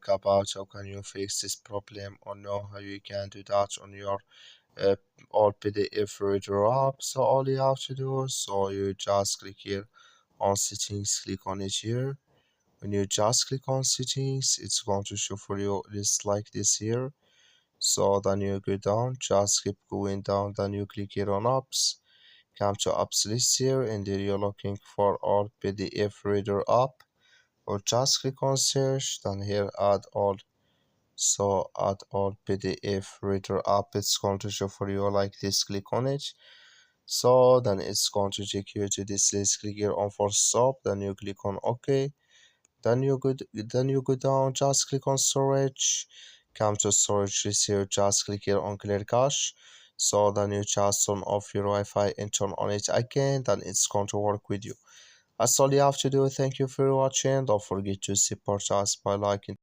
about how can you fix this problem or know how you can do that on your uh, old PDF reader app. So all you have to do is so you just click here on settings, click on it here. When you just click on settings, it's going to show for you list like this here. So then you go down, just keep going down, then you click here on apps, come to apps list here, and then you're looking for all PDF reader app, or just click on search, then here add all. So add all PDF reader app, it's going to show for you like this, click on it. So then it's going to take you to this list, click here on for stop, then you click on OK. Then you go down, just click on storage, come to storage list here, just click here on clear cache. So then you just turn off your Wi-Fi and turn on it again, then it's going to work with you. That's all you have to do. Thank you for watching. Don't forget to support us by liking